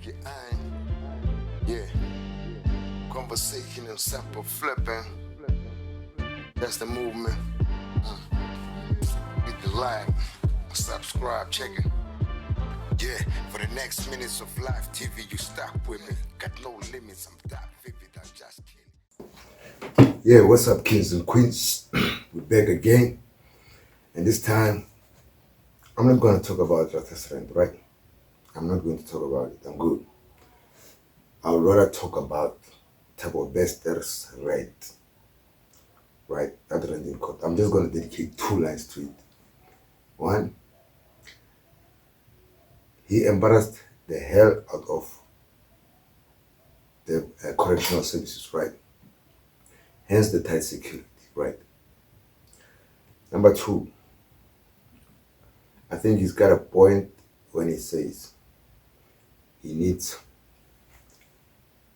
check it ein. Yeah. Conversation and sample flipping. That's the movement. Hit the like, subscribe, check it. Yeah, for the next minutes of live TV, you stop with me. Got no limits, I'm that vivid, I'm just kidding. Yeah, what's up, kings and queens? We're back again. And this time, I'm not going to talk about testosterone, right? I'm not going to talk about it. I'm good. I would rather talk about type of best that is right? That rending court. I'm just going to dedicate 2 lines to it. One, he embarrassed the hell out of the correctional services, right? Hence the tight security, right? Number 2, I think he's got a point when he says he needs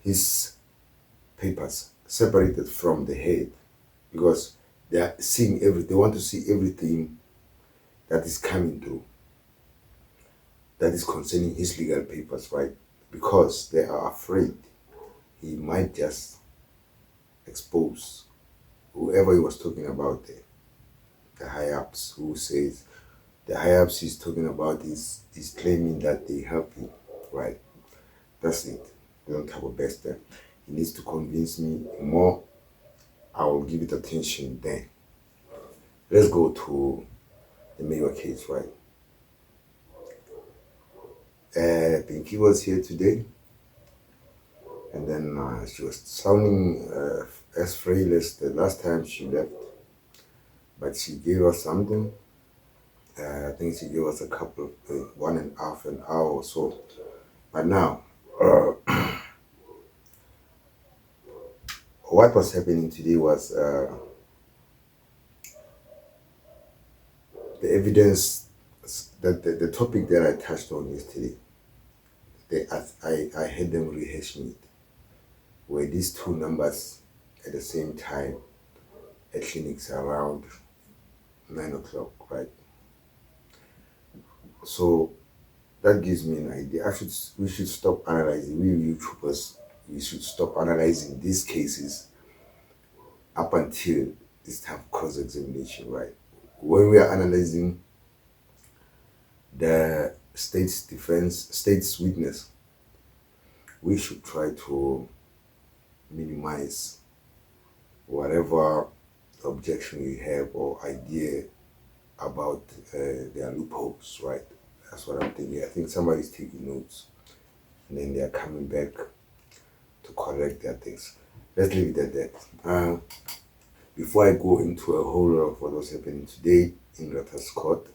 his papers separated from the head because they are seeing everything. They want to see everything that is coming through, that is concerning his legal papers, right? Because they are afraid he might just expose whoever he was talking about, the high-ups, who says the high-ups he's talking about is claiming that they help him, right? That's it. They don't have a best there. He needs to convince me more. I will give it attention then. Let's go to the mayor case, right? Pinky was here today, and then she was sounding as frail as the last time she left, but she gave us something. I think she gave us a couple of 1.5 an hour or so. But now, what was happening today was the evidence that the topic that I touched on yesterday. I had them rehashing it, where these 2 numbers at the same time at clinics around 9 o'clock, right? So that gives me an idea. We should stop analyzing. We YouTubers, we should stop analyzing these cases up until this time of cross-examination, right? When we are analyzing the state's witness, we should try to minimize whatever objection we have or idea about their loopholes, right? That's what I'm thinking. I think somebody's taking notes and then they're coming back to correct their things. Let's leave it at that. Before I go into a whole lot of what was happening today in Rata's court,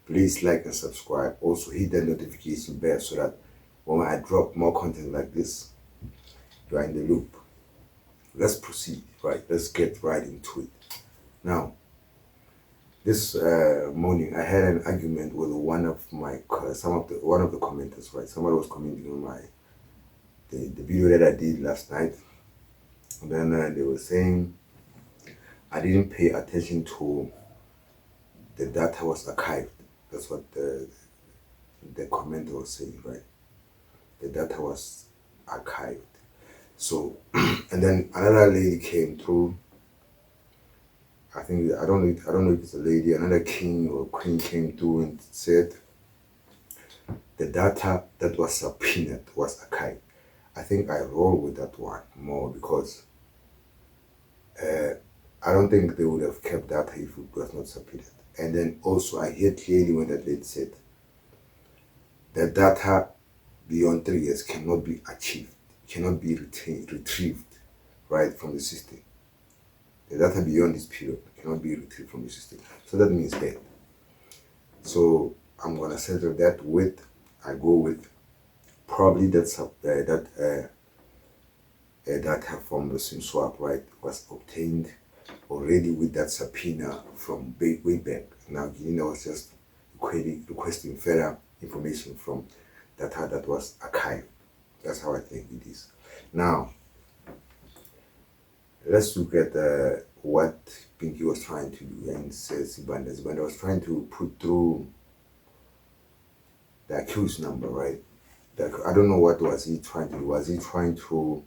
please like and subscribe. Also hit the notification bell so that when I drop more content like this, you are in the loop. Let's proceed, right? Let's get right into it. Now, this morning I had an argument with one of the commenters, right? Somebody was commenting on the video that I did last night, and then they were saying I didn't pay attention to the data was archived. That's what the commenter was saying, right? The data was archived. So, and then another lady came through. I don't know if it's a lady. Another king or queen came through and said the data that was subpoenaed was archived. I think I roll with that one more because I don't think they would have kept data if it was not subpoenaed. And then also I heard clearly when that lady said the data beyond 3 years cannot be achieved, cannot be retrieved, right, from the system. The data beyond this period cannot be retrieved from the system. So that means dead. So I'm gonna settle that I go with probably that data from the SIM swap, right, was obtained already with that subpoena from way back. Now Gina was just requesting further information from data that was archived. That's how I think it is. Now, let's look at what Pinky was trying to do and says Zibanda was trying to put through the accused number, right? Like, I don't know what was he trying to do. Was he trying to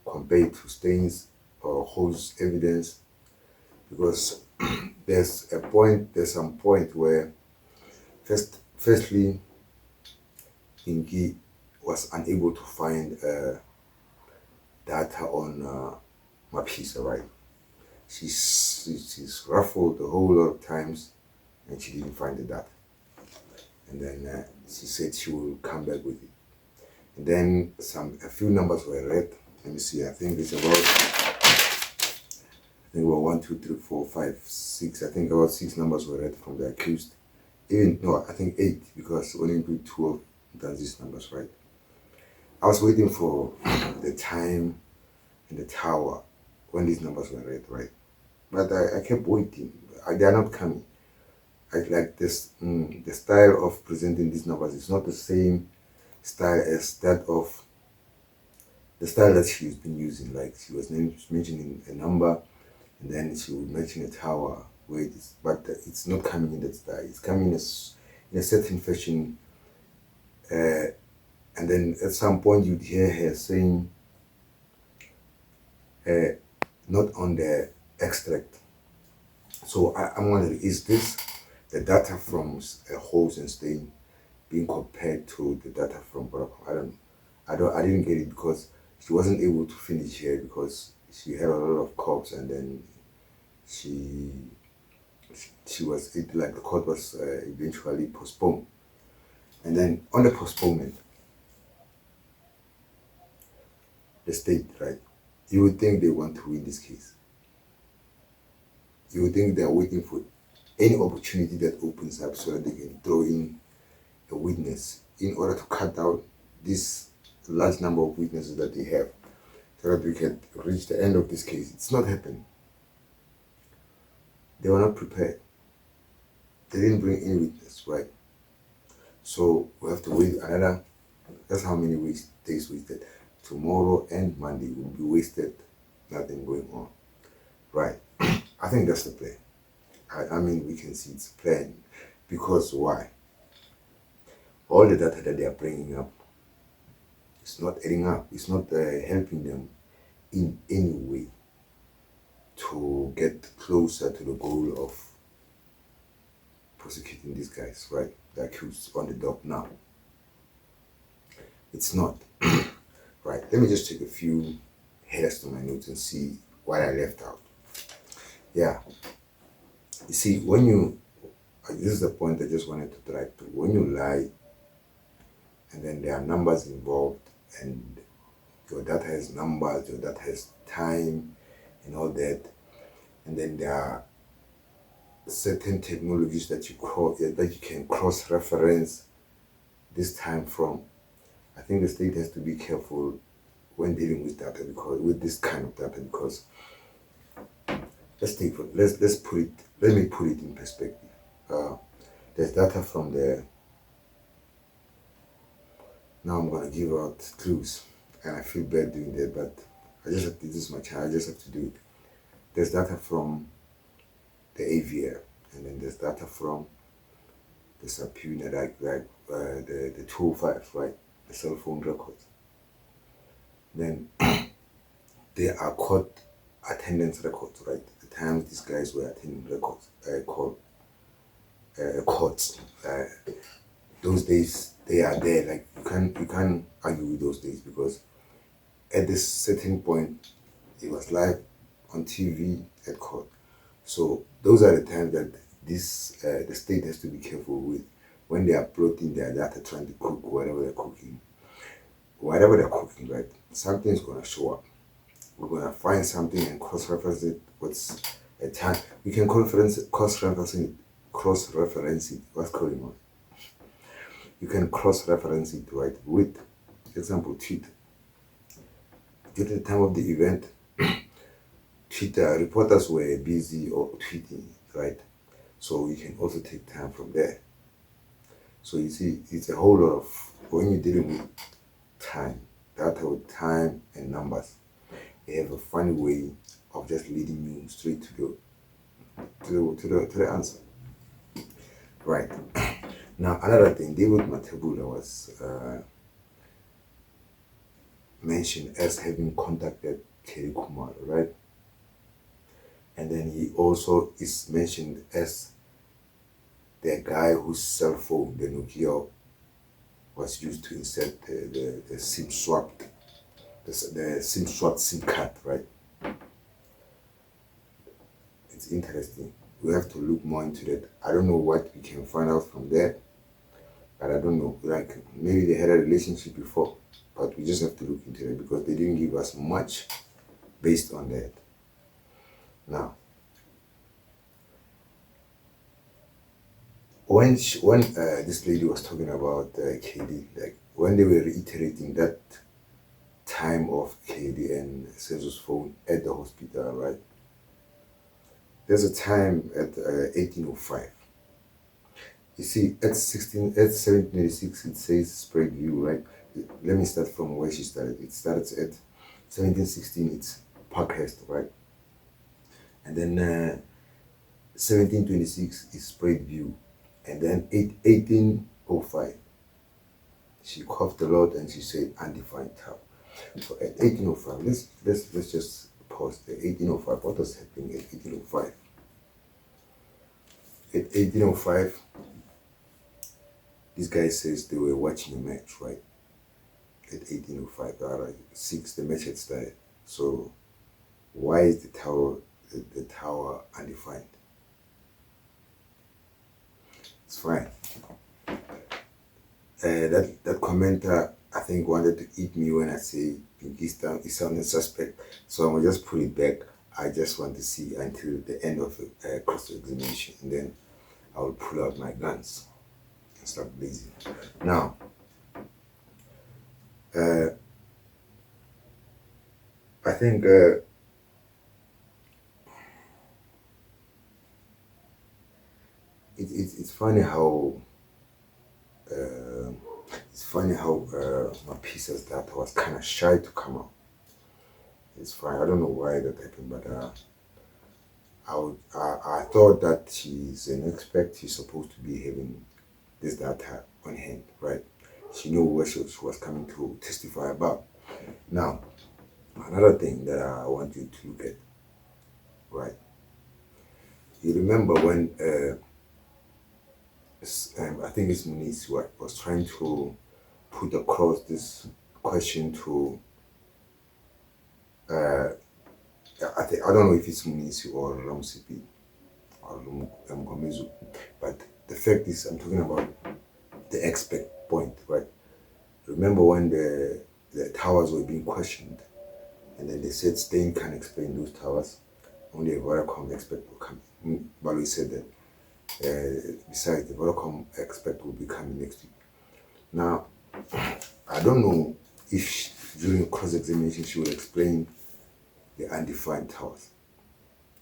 compare it to Stain's or Hall's evidence? Because there's some point where firstly, Inky was unable to find data on Mapisa, right? She's ruffled a whole lot of times and she didn't find the data. And then she said she will come back with it. And then a few numbers were read. Let me see, I think it's about, I think about 1, 2, 3, 4, 5, 6. I think about 6 numbers were read from the accused. Even, no, I think 8, because only 2 of these numbers, right? I was waiting for the time and the tower when these numbers were read, right? But I kept waiting. They are not coming. I like this. The style of presenting these numbers is not the same style as that of the style that she's been using. Like, she was mentioning a number, and then she would mention a tower where it is, but it's not coming in that style. It's coming in a certain fashion, and then at some point you'd hear her saying, not on the extract. So I'm wondering, is this the data from Holes and Stain being compared to the data from Boracom? I didn't get it because she wasn't able to finish here because she had a lot of coughs, and then she was, like, the court was eventually postponed. And then on the postponement, the state, right, you would think they want to win this case. You would think they're waiting for any opportunity that opens up so that they can throw in a witness in order to cut down this large number of witnesses that they have so that we can reach the end of this case. It's not happening. They were not prepared. They didn't bring any witness, right? So we have to wait another, that's how many days wasted. Tomorrow and Monday will be wasted, nothing going on, right? I think that's the plan. I mean, we can see it's a plan, because why? All the data that they are bringing up, it's not adding up. It's not helping them in any way to get closer to the goal of prosecuting these guys, right? The accused on the dock now. It's not. Right, let me just take a few headers to my notes and see what I left out. Yeah. You see, when you, this is the point I just wanted to drive to. When you lie, and then there are numbers involved, and your data has numbers, your data has time, and all that, and then there are certain technologies that you can cross-reference this time from. I think the state has to be careful when dealing with data, because with this kind of data, because let me put it in perspective. There's data from the, now I'm gonna give out clues, and I feel bad doing that, but I just have to, this is my channel, I just have to do it. There's data from the AVR, and then there's data from the subpoena, like the 205, right? The cell phone records. Then there are court attendance records, right? The times these guys were attending courts. Those days they are there. Like, you can't argue with those days, because at this certain point it was live on TV at court. So those are the times that the state has to be careful with when they are plotting their data, trying to cook whatever they're cooking. Whatever they're cooking, right? Something's gonna show up. We're gonna find something and cross-reference it. What's a time? We can cross-reference it. What's going on? You can cross-reference it, right? With, for example, Twitter. During the time of the event, Twitter reporters were busy or tweeting, right? So you can also take time from there. So you see, it's a whole lot of, when you're dealing with time, data with time and numbers, they have a funny way of just leading you straight to the answer. Right. Now, another thing, David Matebula was mentioned as having contacted Kelly Kumar, right? And then he also is mentioned as the guy whose cell phone, the Nokia, was used to insert the SIM swapped, the SIM swapped SIM card, right? It's interesting. We have to look more into that. I don't know what we can find out from there, but I don't know. Like maybe they had a relationship before, but we just have to look into it because they didn't give us much based on that. Now, when this lady was talking about KD, like when they were reiterating that time of KD and Sezo's phone at the hospital, right? There's a time at 1805. You see, at 1786, it says spread view, right? Let me start from where she started. It starts at 1716, it's Parkhurst, right? And then 1726 is spread view. And then 1805, she coughed a lot and she said undefined tau. So at 1805, let's just pause there. 1805, what was happening at 1805? At 1805, this guy says they were watching a match, right? At 1805, right, 6, the match had started. So why is the tower undefined? It's fine. That commenter, I think, wanted to eat me when I say Pinkistan is sounding suspect. So I'm gonna just put it back. I just want to see until the end of the cross-examination, and then I will pull out my guns and start blazing. Now, I think it's funny how my piece as that was kind of shy to come out. It's fine. I don't know why that happened, but I thought that she's an expert. She's supposed to be having this data on hand, right? She knew what she was coming to testify about. Now, another thing that I want you to look at, right? You remember when I think it's Muniz was trying to put across this question to I don't know if it's Muniz or Ramsipi or Mgomezu, but the fact is I'm talking about the expert point, right? Remember when the towers were being questioned, and then they said Stein can explain those towers, only a Vodacom expert will come. Balui said that besides the Vodacom expert will be coming next week. Now, I don't know if during cross-examination she will explain the undefined towers,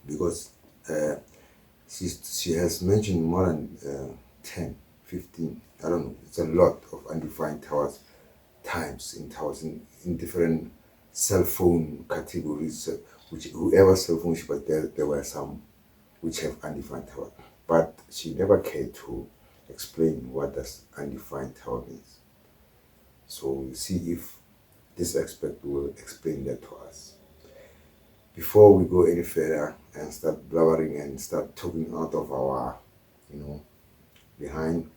because she has mentioned more than 10, 15, I don't know, it's a lot of undefined towers, times in towers in different cell phone categories, which whoever cell phone she was there were some which have undefined tower, but she never cared to explain what does undefined tower means. So we'll see if this expert will explain that to us. Before we go any further and start blabbering and start talking out of our, behind,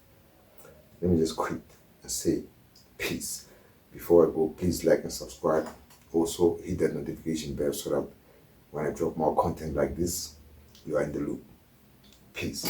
let me just quit and say peace. Before I go, please like and subscribe. Also hit that notification bell so that when I drop more content like this, you are in the loop. Peace.